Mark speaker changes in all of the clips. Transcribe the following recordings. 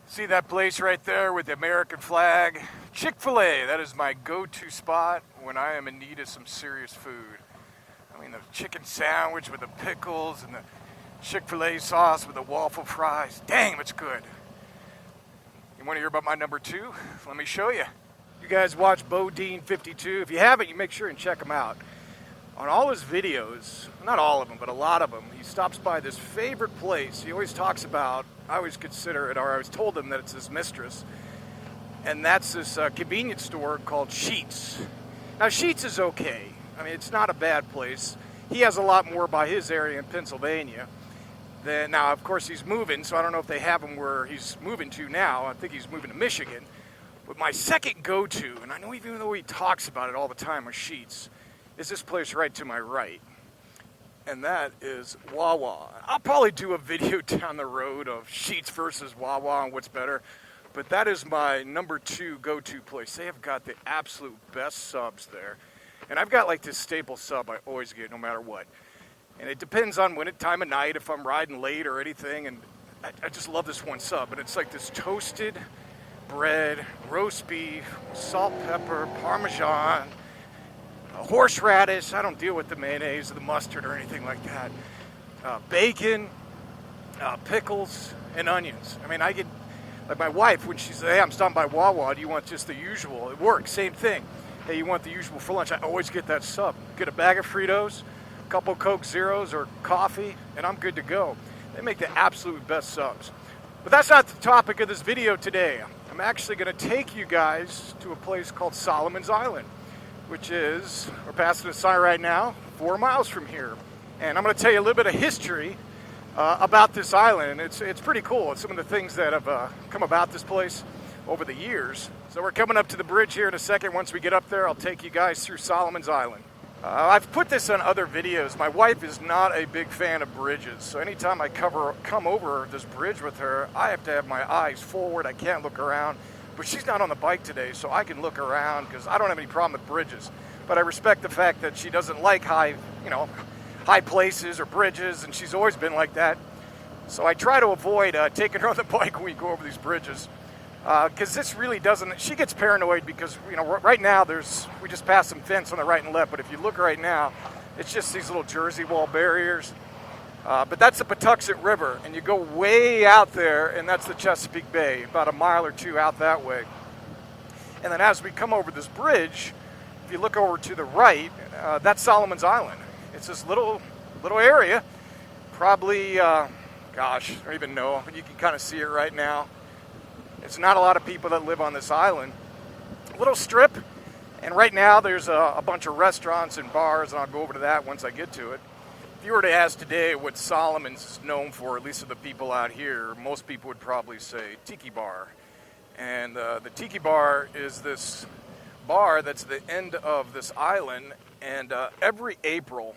Speaker 1: See that place right there with the American flag? Chick-fil-A, that is my go-to spot when I am in need of some serious food. I mean, the chicken sandwich with the pickles and the Chick-fil-A sauce with the waffle fries. Dang, it's good. You want to hear about my number two? Let me show you. You guys watch Bodine52. If you haven't, you make sure and check him out. On all his videos, not all of them, but a lot of them, he stops by this favorite place he always talks about. I always consider it, or I always told him that it's his mistress. And that's this convenience store called Sheetz. Now, Sheetz is okay. I mean, it's not a bad place. He has a lot more by his area in Pennsylvania. Now, of course, he's moving, so I don't know if they have him where he's moving to now. I think he's moving to Michigan. But my second go-to, and I know even though he talks about it all the time with Sheetz, is this place right to my right, and that is Wawa. I'll probably do a video down the road of Sheetz versus Wawa and what's better, but that is my number two go-to place. They have got the absolute best subs there, and I've got like this staple sub I always get no matter what, and it depends on time of night, if I'm riding late or anything, and I just love this one sub, and it's like this toasted bread, roast beef, salt, pepper, Parmesan, horseradish. I don't deal with the mayonnaise or the mustard or anything like that. Bacon, pickles, and onions. I mean, I get, like my wife, when she says, hey, I'm stopping by Wawa, do you want just the usual? It works, same thing. Hey, you want the usual for lunch? I always get that sub. Get a bag of Fritos, a couple Coke Zeros or coffee, and I'm good to go. They make the absolute best subs. But that's not the topic of this video today. I'm actually going to take you guys to a place called Solomon's Island, which is, we're passing a sign right now, 4 miles from here. And I'm going to tell you a little bit of history about this island, and it's pretty cool. It's some of the things that have come about this place over the years. So we're coming up to the bridge here in a second. Once we get up there, I'll take you guys through Solomon's Island. I've put this on other videos. My wife is not a big fan of bridges, so anytime I come over this bridge with her, I have to have my eyes forward. I can't look around. But she's not on the bike today, so I can look around because I don't have any problem with bridges. But I respect the fact that she doesn't like high places or bridges, and she's always been like that. So I try to avoid taking her on the bike when we go over these bridges, because this really doesn't. She gets paranoid because right now we just passed some fence on the right and left, but if you look right now, it's just these little Jersey wall barriers. But that's the Patuxent River, and you go way out there, and that's the Chesapeake Bay, about a mile or two out that way. And then as we come over this bridge, if you look over to the right, that's Solomon's Island. It's this little area, probably, I don't even know, but you can kind of see it right now. It's not a lot of people that live on this island. Little strip, and right now there's a bunch of restaurants and bars, and I'll go over to that once I get to it. If you were to ask today what Solomon's is known for, at least of the people out here, most people would probably say Tiki Bar. And the Tiki Bar is this bar that's the end of this island, and every April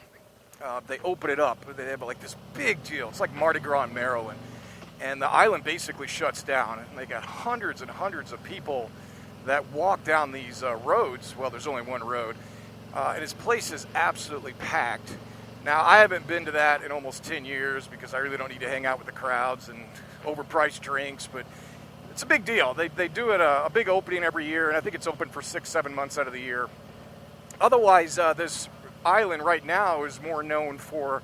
Speaker 1: they open it up. They have like this big deal. It's like Mardi Gras in Maryland. And the island basically shuts down, and they got hundreds and hundreds of people that walk down these roads. Well, there's only one road. And this place is absolutely packed. Now, I haven't been to that in almost 10 years because I really don't need to hang out with the crowds and overpriced drinks, but it's a big deal. They do it a big opening every year, and I think it's open for 6-7 months out of the year. Otherwise, this island right now is more known for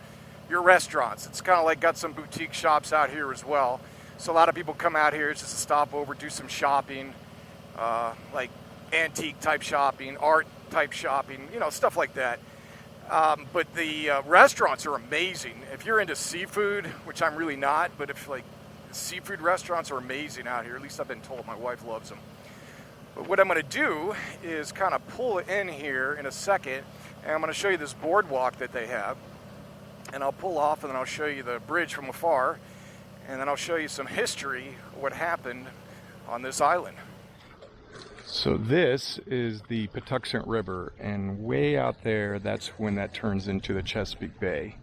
Speaker 1: your restaurants. It's kind of like got some boutique shops out here as well. So a lot of people come out here just to stop over, do some shopping, like antique type shopping, art type shopping, stuff like that. But the restaurants are amazing. If you're into seafood, which I'm really not, but if seafood restaurants are amazing out here, at least I've been told. My wife loves them. But what I'm going to do is kind of pull in here in a second, and I'm going to show you this boardwalk that they have. And I'll pull off, and then I'll show you the bridge from afar, and then I'll show you some history of what happened on this island. So this is the Patuxent River, and way out there, that's when that turns into the Chesapeake Bay.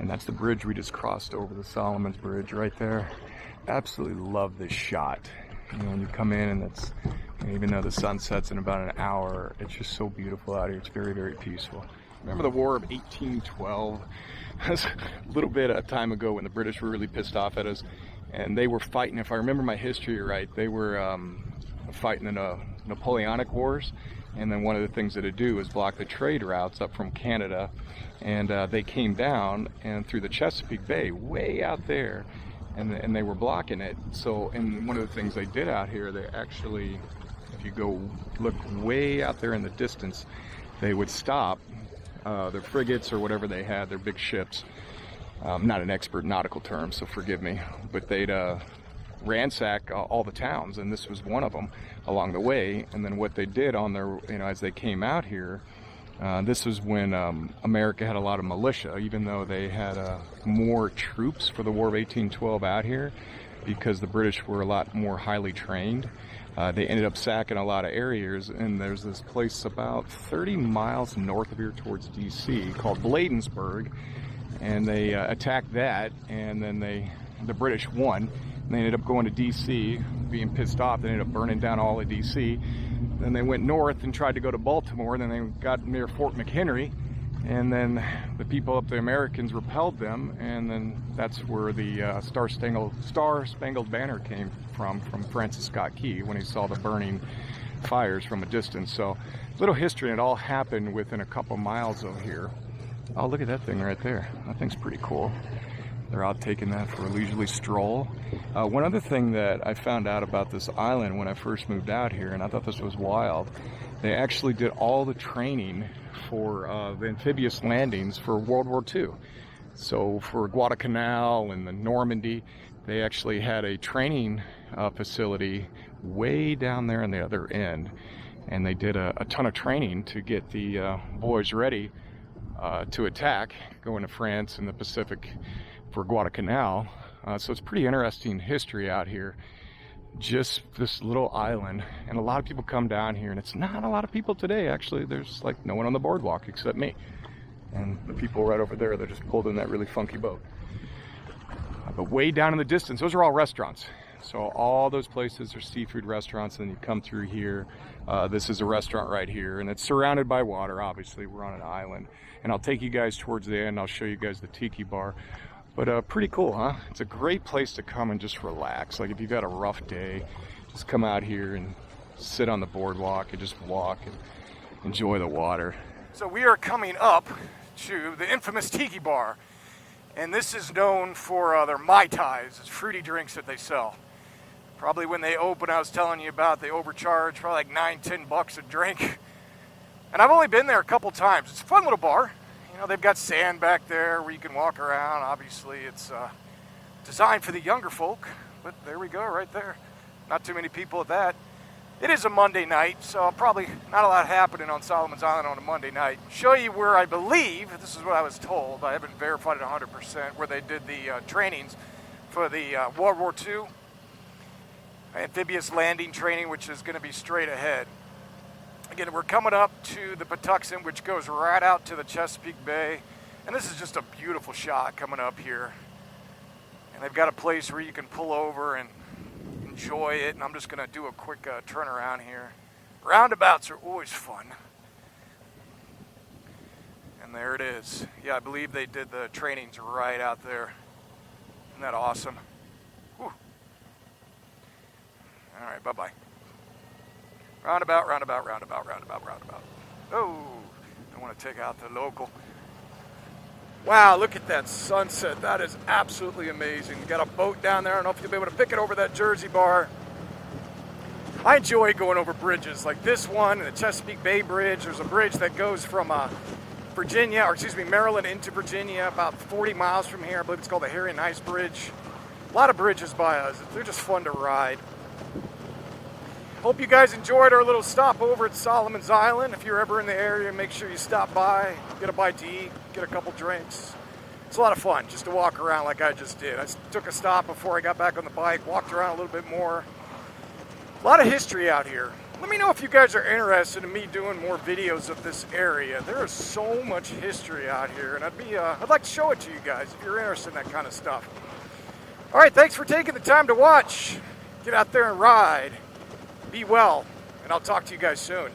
Speaker 1: And that's the bridge we just crossed over, the Solomon's Bridge right there. Absolutely love this shot. When you come in, and even though the sun sets in about an hour, it's just so beautiful out here. It's very, very peaceful. Remember the War of 1812? That's a little bit of time ago when the British were really pissed off at us.
Speaker 2: and they were fighting, if I remember my history right, they were fighting in the Napoleonic Wars, and then one of the things that it do is block the trade routes up from Canada, and they came down and through the Chesapeake Bay, way out there, and they were blocking it. So, and one of the things they did out here, they actually, if you go look way out there in the distance, they would stop their frigates or whatever they had, their big ships. I'm not an expert in nautical terms, so forgive me, but they'd ransack all the towns, and this was one of them along the way. And then what they did on their, as they came out here, this was when America had a lot of militia, even though they had more troops for the War of 1812 out here, because the British were a lot more highly trained. They ended up sacking a lot of areas, and there's this place about 30 miles north of here towards DC called Bladensburg, and they attacked that, and then the British won. And they ended up going to DC, being pissed off. They ended up burning down all of DC. Then they went north and tried to go to Baltimore. Then they got near Fort McHenry, and then the people up, the Americans, repelled them, and then that's where the Star-Spangled Banner came from Francis Scott Key, when he saw the burning fires from a distance. So, little history, and it all happened within a couple miles of here. Oh, look at that thing right there. That thing's pretty cool. They're out taking that for a leisurely stroll. One other thing that I found out about this island when I first moved out here, and I thought this was wild, they actually did all the training for the amphibious landings for World War II. So for Guadalcanal and the Normandy, they actually had a training facility way down there on the other end. And they did a ton of training to get the boys ready to attack, going to France and the Pacific for Guadalcanal. So it's pretty interesting history out here. Just this little island, and a lot of people come down here, and it's not a lot of people today. Actually, there's like no one on the boardwalk except me and the people right over there. They're just pulled in that really funky boat. But way down in the distance, those are all restaurants. So all those places are seafood restaurants, and you come through here. This is a restaurant right here, and it's surrounded by water. Obviously, we're on an island, and I'll take you guys towards the end. I'll show you guys the tiki bar. But pretty cool, huh? It's a great place to come and just relax. Like if you've had a rough day, just come out here and sit on the boardwalk and just walk and enjoy the water.
Speaker 1: So we are coming up to the infamous tiki bar, and this is known for their Mai Tais, it's fruity drinks that they sell. Probably when they open, I was telling you about, they overcharge probably like $9-10 a drink. And I've only been there a couple times. It's a fun little bar. They've got sand back there where you can walk around. Obviously, it's designed for the younger folk, but there we go, right there. Not too many people at that. It is a Monday night, so probably not a lot happening on Solomon's Island on a Monday night. Show you where I believe, this is what I was told, I haven't verified it 100%, where they did the trainings for the World War II amphibious landing training, which is going to be straight ahead. Again, we're coming up to the Patuxent, which goes right out to the Chesapeake Bay. And this is just a beautiful shot coming up here. And they've got a place where you can pull over and enjoy it. And I'm just going to do a quick turnaround here. Roundabouts are always fun. And there it is. Yeah, I believe they did the trainings right out there. Isn't that awesome? Whew. All right, bye-bye. Roundabout, roundabout, roundabout, roundabout, roundabout. Oh, I want to take out the local. Wow, look at that sunset. That is absolutely amazing. You got a boat down there. I don't know if you'll be able to pick it over that Jersey bar. I enjoy going over bridges like this one, the Chesapeake Bay Bridge. There's a bridge that goes from Maryland into Virginia, about 40 miles from here. I believe it's called the Harry and Ice Bridge. A lot of bridges by us. They're just fun to ride. Hope you guys enjoyed our little stop over at Solomon's Island. If you're ever in the area, make sure you stop by, get a bite to eat, get a couple drinks. It's a lot of fun just to walk around like I just did. I took a stop before I got back on the bike, walked around a little bit more. A lot of history out here. Let me know if you guys are interested in me doing more videos of this area. There is so much history out here, and I'd like to show it to you guys if you're interested in that kind of stuff. All right, thanks for taking the time to watch. Get out there and ride. Be well, and I'll talk to you guys soon.